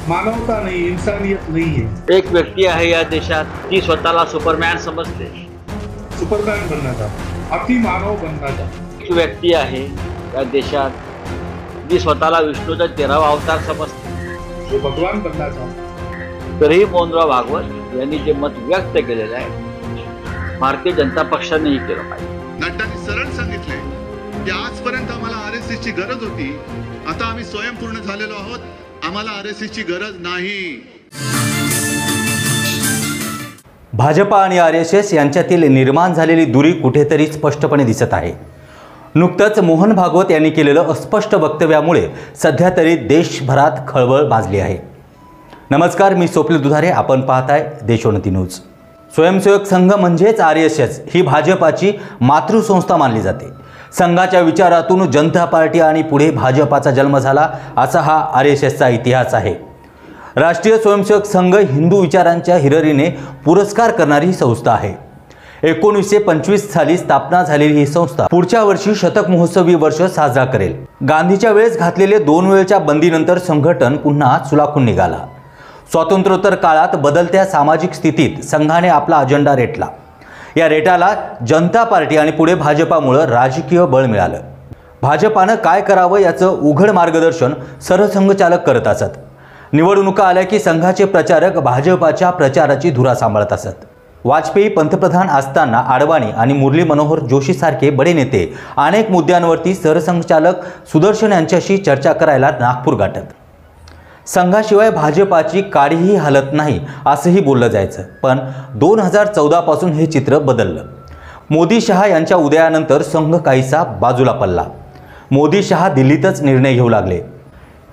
मानवता नहीं, इंसानियत नहीं है। एक व्यक्ती आहे या देशात ती स्वतःला सुपरमॅन समजते। सुपरमॅन बनना चाहता, अति मानव बनना चाहता। एक व्यक्ती आहे या देशात जी स्वतःला विष्णूचा 13वा अवतार समजते। वो भगवान बनना चाहता। तरीही मोहनराव भागवत यांनी जे मत व्यक्त केलेलं आहे भारतीय जनता पक्षानेही केलं पाहिजे। नड्डांनी सरळ सांगितले की आजपर्यंत आम्हाला आरएसएसची गरज होती, आता आम्ही स्वयंपूर्ण झालेलो आहोत, आम्हाला आरएसएसची गरज नाही। भाजपा आणि आरएसएस यांच्यातील निर्माण झालेली दुरी कुठेतरी स्पष्टपणे दिसत आहे। नुकतंच मोहन भागवत यांनी केलेलं अस्पष्ट वक्तव्यामुळे सध्या तरी देशभरात खळबळ माजली आहे। नमस्कार, मी स्वप्नील दुधारे, आपण पाहताय देशोन्नती न्यूज। स्वयंसेवक संघ म्हणजेच आरएसएस ही भाजपाची मातृसंस्था मानली जाते। संघाच्या विचारातून जनता पार्टी आणि पुढे भाजपाचा जन्म झाला, असा हा आरएसएसचा इतिहास आहे। राष्ट्रीय स्वयंसेवक संघ हिंदू विचारांच्या हिररीने पुरस्कार करणारी ही संस्था आहे। 1925 साली स्थापना झालेली ही संस्था पुढच्या वर्षी शतक महोत्सवी वर्ष साजरा करेल। गांधीच्या वेळेस घातलेले 2 वेळच्या बंदीनंतर संघटन पुन्हा सुलाखून निघाला। स्वातंत्र्योत्तर काळात बदलत्या सामाजिक स्थितीत संघाने आपला अजेंडा रेटला। या रेटाला जनता पार्टी आणि पुढे भाजपामुळे राजकीय बळ मिळालं। भाजपानं काय करावं याचं उघड मार्गदर्शन सरसंघचालक करत असत। निवडणुका आल्या की संघाचे प्रचारक भाजपाच्या प्रचाराची धुरा सांभाळत असत। वाजपेयी पंतप्रधान असताना आडवाणी आणि मुरली मनोहर जोशी सारखे बडे नेते अनेक मुद्द्यांवरती सरसंघचालक सुदर्शन यांच्याशी चर्चा करायला नागपूर गाठत। संघाशिवाय भाजपाची काडीही हलत नाही असंही बोललं जायचं, पण 2014 पासून हे चित्र बदललं। मोदी शहा यांच्या उदयानंतर संघ काहीसा बाजूला पडला। मोदी शहा दिल्लीतच निर्णय घेऊ लागले।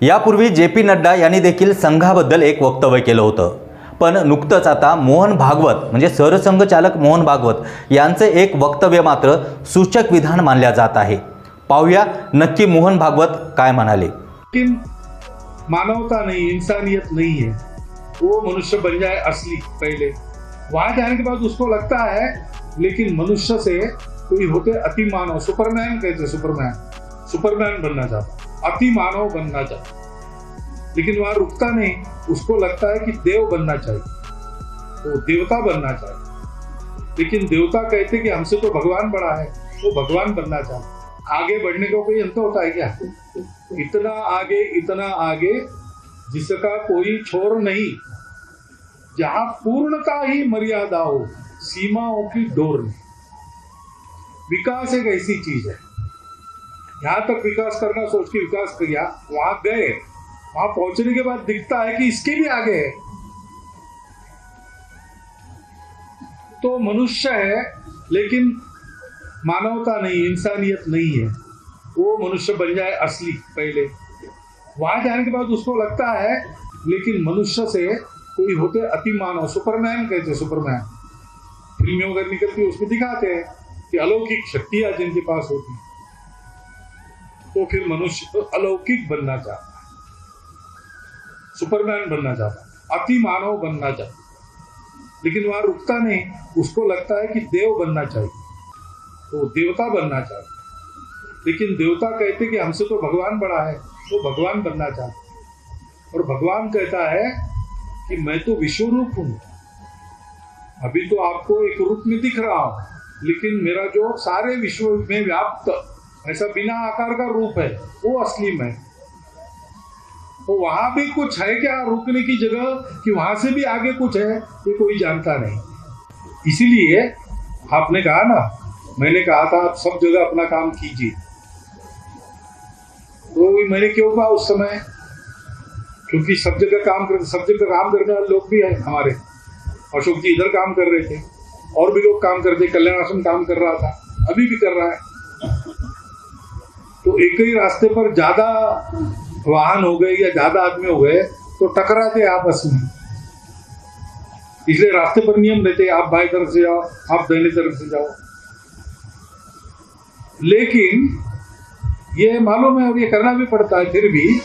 यापूर्वी JP नड्डा यांनी देखील संघाबद्दल एक वक्तव्य केलं होतं, पण नुकतंच आता मोहन भागवत म्हणजे सरसंघचालक मोहन भागवत यांचं एक वक्तव्य मात्र सूचक विधान मानल्या जात आहे। पाहूया नक्की मोहन भागवत काय म्हणाले। मानवता नहीं, इंसानियत नहीं है, वो मनुष्य बन जाए असली पहले। वहां जाने के बाद उसको लगता है लेकिन मनुष्य से कोई होते अति मानव, सुपरमैन कहते, सुपरमैन बनना चाहता, अति मानव बनना चाहता, लेकिन वहां रुकता नहीं। उसको लगता है कि देव बनना चाहिए, वो देवता बनना चाहिए, लेकिन देवता कहते कि हमसे तो भगवान बड़ा है, वो भगवान बनना चाहता। आगे बढ़ने का कोई अंत होता है क्या? इतना आगे जिसका कोई छोर नहीं, जहां पूर्णता ही मर्यादा हो, सीमाओं की डोर नहीं। विकास एक ऐसी चीज है, यहां तक विकास करना सोच के विकास किया, वहां गए, वहां पहुंचने के बाद दिखता है कि इसके भी आगे है, तो मनुष्य है लेकिन मानवता नहीं, इंसानियत नहीं है, वो मनुष्य बन जाए असली पहले। वहां जाने के बाद उसको लगता है लेकिन मनुष्य से कोई होते अति मानव, सुपरमैन कहते, सुपरमैन फिल्में वगैरह निकलती है उसमें दिखाते हैं कि अलौकिक शक्तियां जिनके पास होती, तो फिर मनुष्य अलौकिक बनना चाहता है, सुपरमैन बनना चाहता है, अति मानव बनना चाहता है, लेकिन वहां रुकता नहीं। उसको लगता है कि देव बनना चाहिए, तो देवता बनना चाहिए, लेकिन देवता कहते कि हमसे तो भगवान बड़ा है, वो भगवान बनना चाहता। और भगवान कहता है कि मैं तो विश्व रूप हूं, अभी तो आपको एक रूप में दिख रहा हूं, लेकिन मेरा जो सारे विश्व में व्याप्त ऐसा बिना आकार का रूप है, वो असली मैं। तो वहां भी कुछ है क्या रुकने की जगह, कि वहां से भी आगे कुछ है, ये कोई जानता नहीं। इसीलिए आपने कहा ना, मैंने कहा था आप सब जगह अपना काम कीजिए, तो मैंने क्यों कहा उस समय, क्योंकि सब जगह काम करने वाले लोग भी हैं हमारे। अशोक जी इधर काम कर रहे थे, और भी लोग काम करते, कल्याण आश्रम काम कर रहा था, अभी भी कर रहा है। तो एक ही रास्ते पर ज्यादा वाहन हो गए या ज्यादा आदमी हो गए तो टकराते आपस में, इसलिए रास्ते पर नियम रहते, आप बाएं तरफ से जाओ, आप दाहिने तरफ से जाओ। लेकिन ये मालूम है और ये करना भी पड़ता है, फिर भी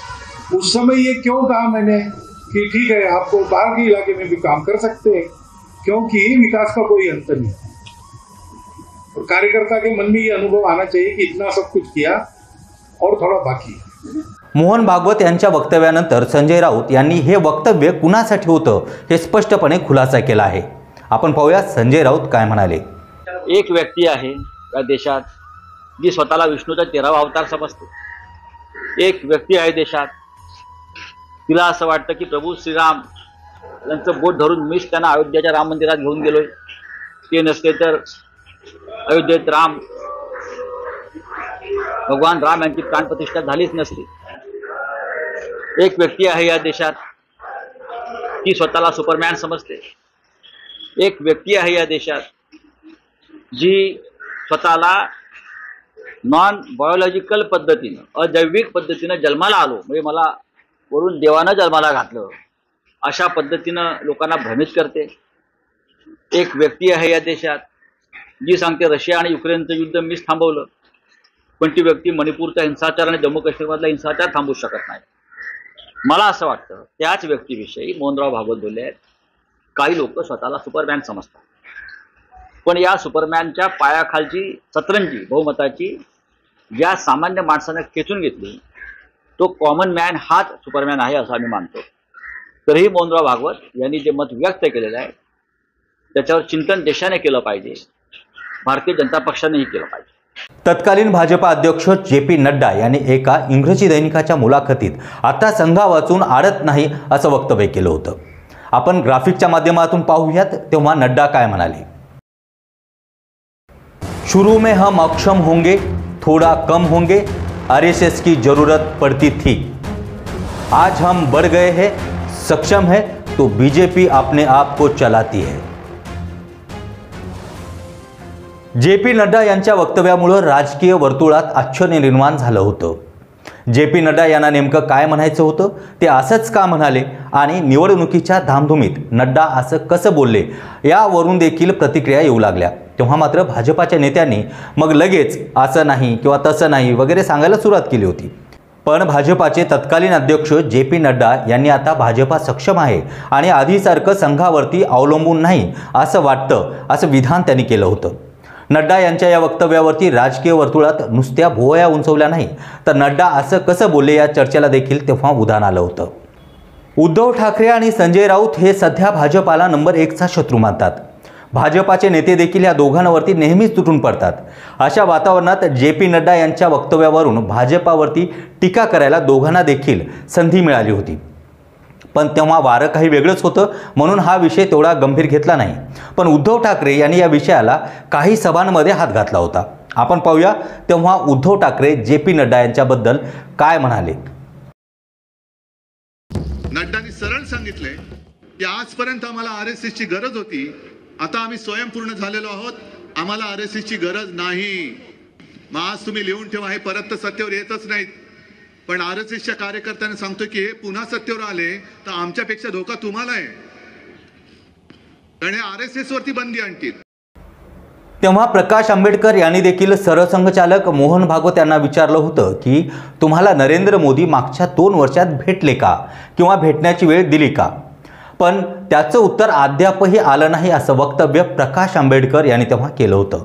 उस समय ये क्यों कहा मैंने कि ठीक है आपको बाहर के इलाके में भी काम कर सकते हैं, क्योंकि विकास का कोई अंत नहीं। और कार्यकर्ता के मन में ये अनुभव आना चाहिए कि इतना सब कुछ किया और थोड़ा बाकी है। मोहन भागवत यांच्या वक्तव्यानंतर संजय राऊत यांनी हे वक्तव्य कुणासाठी होतं हे स्पष्टपणे खुलासा केला आहे. आपण पाहूया संजय राऊत काय म्हणाले. एक व्यक्ती आहे या देशात जी स्वतःला विष्णूचा 13वा अवतार समजते. एक व्यक्ती आहे देशात तिला असं वाटतं की प्रभू श्रीराम यांचं बोट धरून मीच त्यांना अयोध्येच्या राम मंदिरात घेऊन गेलोय. ते नसते तर अयोध्येत भगवान राम यांची प्राणप्रतिष्ठा झालीच नसती. एक व्यक्ती आहे या देशात ती स्वतःला सुपरमॅन समजते. एक व्यक्ती आहे या देशात जी स्वतःला नॉन बायोलॉजिकल पद्धतीनं अजैविक पद्धतीनं जन्माला आलो म्हणजे मला वरून देवानं जन्माला घातलं अशा पद्धतीनं लोकांना भ्रमित करते. एक व्यक्ती आहे या देशात जी सांगते रशिया आणि युक्रेनचं युद्ध मीच थांबवलं, पण ती व्यक्ती मणिपूरचा हिंसाचार आणि जम्मू काश्मीरमधला हिंसाचार थांबवू शकत नाही. मला असं वाटतं त्याच व्यक्तीविषयी मोहनराव भागवत बोलले आहेत. काही लोक स्वतःला सुपरमॅन समजतात, पण या सुपरमॅनच्या पायाखालची सतरंजी बहुमताची ज्या सामान्य माणसानं खेचून घेतली तो कॉमन मॅन हाच सुपरमॅन आहे असं आम्ही मानतो. तरीही मोहनराव भागवत यांनी जे मत व्यक्त केलेलं आहे त्याच्यावर चिंतन देशाने केलं पाहिजे, भारतीय जनता पक्षानेही केलं पाहिजे. तत्कालीन भाजपा अध्यक्ष जे.पी. नड्डा यांनी एका इंग्रजी दैनिकाच्या मुलाखतीत आता संघा वाचून आडत नाही असं वक्तव्य केलं होतं. आपण ग्राफिकच्या माध्यमातून पाहूयात तेव्हा नड्डा काय म्हणाले. शुरू में हम अक्षम होंगे, थोड़ा कम होंगे, आरएसएस की जरूरत पड़ती थी. आज हम बढ़ गए हैं, सक्षम है तो बीजेपी अपने आप को चलाती है. जे.पी. नड्डा यांच्या वक्तव्यामुळे राजकीय वर्तुळात आश्चर्य निर्माण झालं होतं. जे.पी. नड्डा यांना नेमकं काय म्हणायचं होतं, ते असंच का म्हणाले आणि निवडणुकीच्या धामधुमीत नड्डा असं कसं बोलले यावरून देखील प्रतिक्रिया येऊ लागल्या. तेव्हा मात्र भाजपाच्या नेत्यांनी मग लगेच असं नाही किंवा तसं नाही वगैरे सांगायला सुरुवात केली होती. पण भाजपाचे तत्कालीन अध्यक्ष जे.पी. नड्डा यांनी आता भाजपा सक्षम आहे आणि आधीसारखं संघावरती अवलंबून नाही असं वाटतं असं विधान त्यांनी केलं होतं. नड्डा यांच्या या वक्तव्यावरती राजकीय वर्तुळात नुसत्या भुवया उंचवल्या नाही तर नड्डा असं कसं बोलले या चर्चेला देखील तेव्हा उधाण आलं होतं. उद्धव ठाकरे आणि संजय राऊत हे सध्या भाजपाला नंबर 1चा शत्रू मानतात. भाजपाचे नेते देखील या दोघांवरती नेहमीच तुटून पडतात. अशा वातावरणात जे.पी. नड्डा यांच्या वक्तव्यावरून भाजपावरती टीका करायला दोघांना देखील संधी मिळाली होती. पण तेव्हा वारं काही वेगळंच होतं म्हणून हा विषय तेवढा गंभीर घेतला नाही. पण उद्धव ठाकरे यांनी या विषयाला काही सभांमध्ये हात घातला होता. आपण पाहूया तेव्हा उद्धव ठाकरे जे.पी. नड्डा यांच्याबद्दल काय म्हणाले. नड्डांनी सरळ सांगितले की आजपर्यंत आम्हाला आरएसएसची गरज होती, आता आम्ही स्वयंपूर्ण झालेलो आहोत, आम्हाला आरएसएसची गरज नाही. मग आज तुम्ही लिहून ठेवा, हे परत तर सत्तेवर येतच नाहीत. पण आरएसएसच्या कार्यकर्त्यांना सांगतो की हे पुन्हा सत्तेवर आले तर आमच्यापेक्षा धोका तुम्हाला आहे, कारण हे आरएसएस वरती बंदी आणतील. तेव्हा प्रकाश आंबेडकर यांनी देखील सरसंघचालक मोहन भागवत यांना विचारलं होतं की तुम्हाला नरेंद्र मोदी मागच्या 2 वर्षात भेटले का किंवा भेटण्याची वेळ दिली का. पण त्याचं उत्तर अद्यापही आलं नाही असं वक्तव्य प्रकाश आंबेडकर यांनी तेव्हा केलं होतं.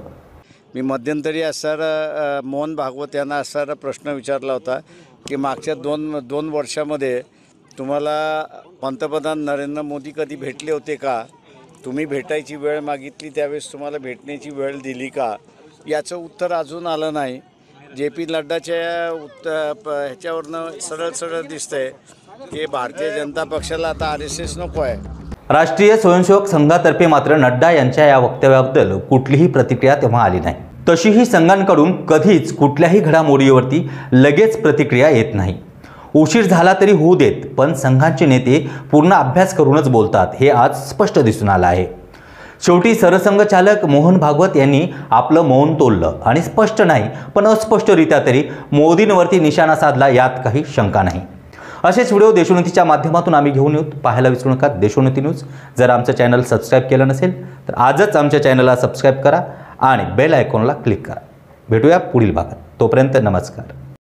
मी मध्यंतरी मोहन भागवत यांना असा प्रश्न विचारला होता की मागच्या दोन वर्षामध्ये तुम्हाला पंतप्रधान नरेंद्र मोदी कधी भेटले होते का, तुम्ही भेटायची वेळ मागितली त्यावेळेस तुम्हाला भेटण्याची वेळ दिली का, याचं उत्तर अजून आलं नाही. जे.पी. नड्डाच्या ह्याच्यावरनं सरळ दिसतंय की भारतीय जनता पक्षाला आता आरएसएस नको आहे. राष्ट्रीय स्वयंसेवक संघातर्फे मात्र नड्डा यांच्या या वक्तव्याबद्दल कुठलीही प्रतिक्रिया तेव्हा आली नाही. तशीही संघांकडून कधीच कुठल्याही घडामोडीवरती लगेच प्रतिक्रिया येत नाही. उशीर झाला तरी होऊ देत, पण संघांचे नेते पूर्ण अभ्यास करूनच बोलतात हे आज स्पष्ट दिसून आलं आहे. शेवटी सरसंघचालक मोहन भागवत यांनी आपलं मौन तोललं आणि स्पष्ट नाही पण अस्पष्टरित्या तरी मोदींवरती निशाणा साधला यात काही शंका नाही. असेच व्हिडिओ देशोन्नतीच्या माध्यमातून आम्ही घेऊन येऊ. पाहायला विसरू नका देशोन्नती न्यूज. जर आमचं चॅनल सबस्क्राईब केलं नसेल तर आजच आमच्या चॅनलला सबस्क्राईब करा आणि बेल आयकॉनला क्लिक करा. भेटूया पुढील भागात. तोपर्यंत नमस्कार.